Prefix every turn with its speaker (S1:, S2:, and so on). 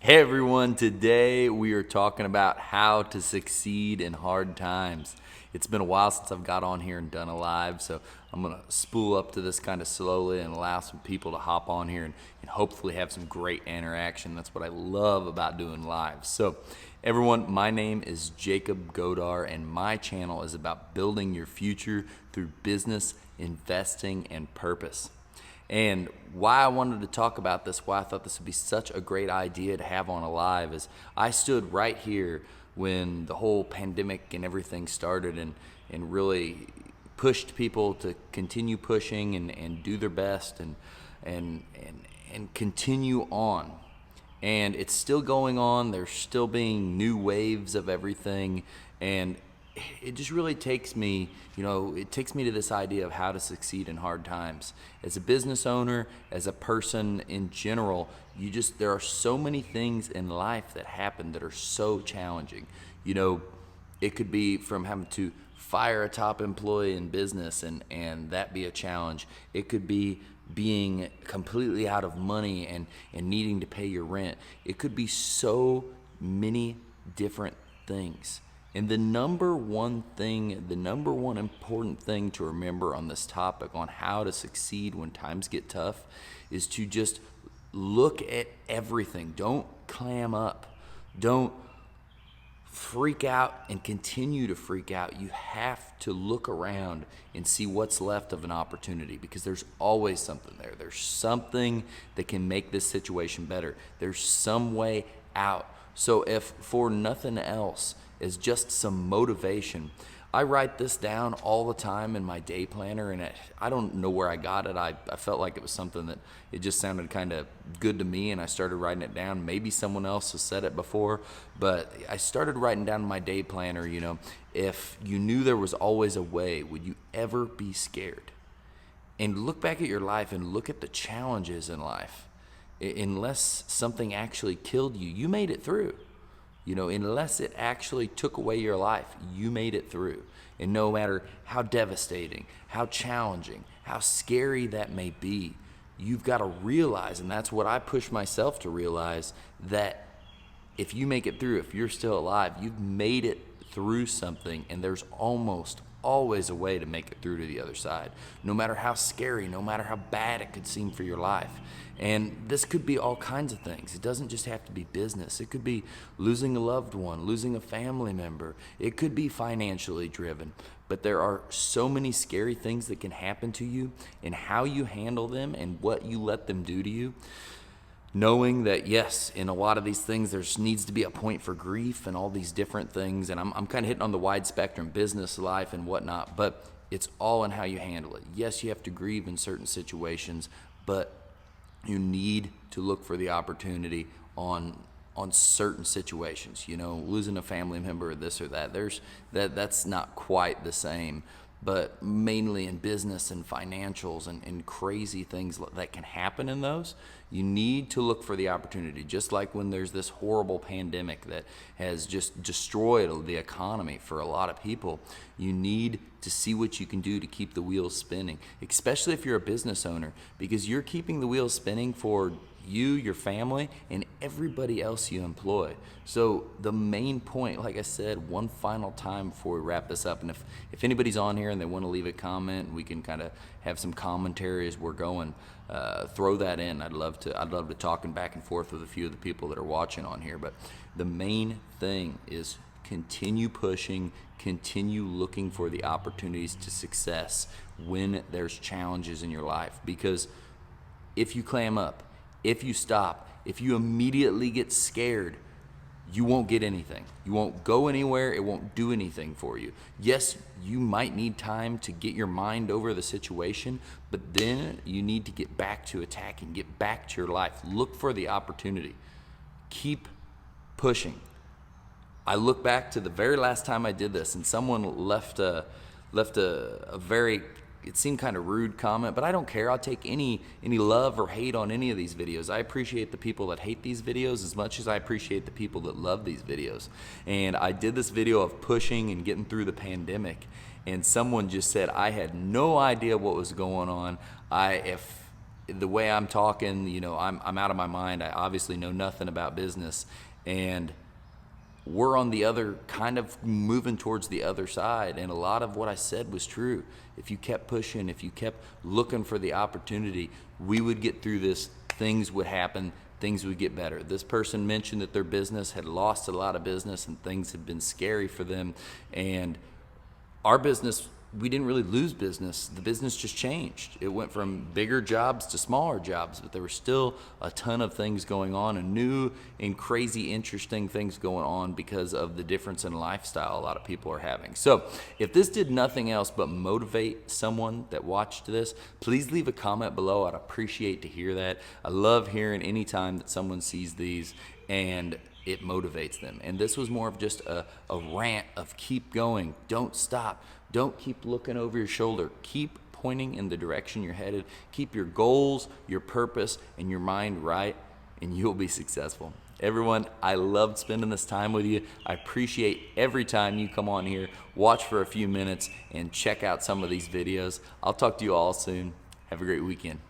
S1: Hey everyone, today we are talking about how to succeed in hard times. It's been a while since I've got on here and done a live, so I'm going to spool up to this kind of slowly and allow some people to hop on here and hopefully have some great interaction. That's what I love about doing lives. So everyone, my name is Jacob Godar and my channel is about building your future through business, investing, and purpose. And why I wanted to talk about this, why I thought this would be such a great idea to have on a live is I stood right here when the whole pandemic and everything started and really pushed people to continue pushing and do their best and continue on. And it's still going on. There's still being new waves of everything. And it just really takes me, it takes me to this idea of how to succeed in hard times. As a business owner, as a person in general, there are so many things in life that happen that are so challenging. It could be from having to fire a top employee in business and that be a challenge. It could be being completely out of money and needing to pay your rent. It could be so many different things. And the number one important thing to remember on this topic on how to succeed when times get tough is to just look at everything. Don't clam up. Don't freak out and continue to freak out. You have to look around and see what's left of an opportunity because there's always something there. There's something that can make this situation better. There's some way out. So if for nothing else, is just some motivation. I write this down all the time in my day planner, and I don't know where I got it. I felt like it was something that it just sounded kind of good to me, and I started writing it down. Maybe someone else has said it before, but I started writing down in my day planner, if you knew there was always a way, would you ever be scared? And look back at your life and look at the challenges in life. Unless something actually killed you, you made it through. Unless it actually took away your life, you made it through. And no matter how devastating, how challenging, how scary that may be, you've got to realize, and that's what I push myself to realize, that if you make it through, if you're still alive, you've made it through something, and there's almost always a way to make it through to the other side, no matter how scary, no matter how bad it could seem for your life. And this could be all kinds of things. It doesn't just have to be business. It could be losing a loved one, losing a family member. It could be financially driven. But there are so many scary things that can happen to you, and how you handle them and what you let them do to you. Knowing that, yes, in a lot of these things, there needs to be a point for grief and all these different things. And I'm kind of hitting on the wide spectrum, business, life, and whatnot. But it's all in how you handle it. Yes, you have to grieve in certain situations, but you need to look for the opportunity on certain situations. Losing a family member or this or that. That's not quite the same. But mainly in business and financials and crazy things that can happen in those, you need to look for the opportunity. Just like when there's this horrible pandemic that has just destroyed the economy for a lot of people, you need to see what you can do to keep the wheels spinning, especially if you're a business owner, because you're keeping the wheels spinning for you, your family, and everybody else you employ. So the main point, like I said, one final time before we wrap this up, and if anybody's on here and they want to leave a comment, we can kind of have some commentary as we're going. Throw that in. I'd love to talk back and forth with a few of the people that are watching on here. But the main thing is continue pushing, continue looking for the opportunities to success when there's challenges in your life. Because if you clam up, if you stop, if you immediately get scared, you won't get anything. You won't go anywhere. It won't do anything for you. Yes, you might need time to get your mind over the situation, but then you need to get back to attacking, get back to your life. Look for the opportunity. Keep pushing. I look back to the very last time I did this, and someone left a very, it seemed kind of rude comment, but I don't care. I'll take any love or hate on any of these videos. I appreciate the people that hate these videos as much as I appreciate the people that love these videos. And I did this video of pushing and getting through the pandemic, and someone just said, I had no idea what was going on. the way I'm talking, I'm out of my mind. I obviously know nothing about business, and we're on the other, kind of moving towards the other side. And a lot of what I said was true. If you kept pushing, if you kept looking for the opportunity, we would get through this. Things would happen. Things would get better. This person mentioned that their business had lost a lot of business and things had been scary for them. And our business, we didn't really lose business. The business just changed. It went from bigger jobs to smaller jobs, but there were still a ton of things going on, and new and crazy interesting things going on because of the difference in lifestyle a lot of people are having. So if this did nothing else but motivate someone that watched this, please leave a comment below. I'd appreciate to hear that. I love hearing any time that someone sees these and it motivates them. And this was more of just a rant of keep going, don't stop. Don't keep looking over your shoulder. Keep pointing in the direction you're headed. Keep your goals, your purpose, and your mind right, and you'll be successful. Everyone, I loved spending this time with you. I appreciate every time you come on here, watch for a few minutes, and check out some of these videos. I'll talk to you all soon. Have a great weekend.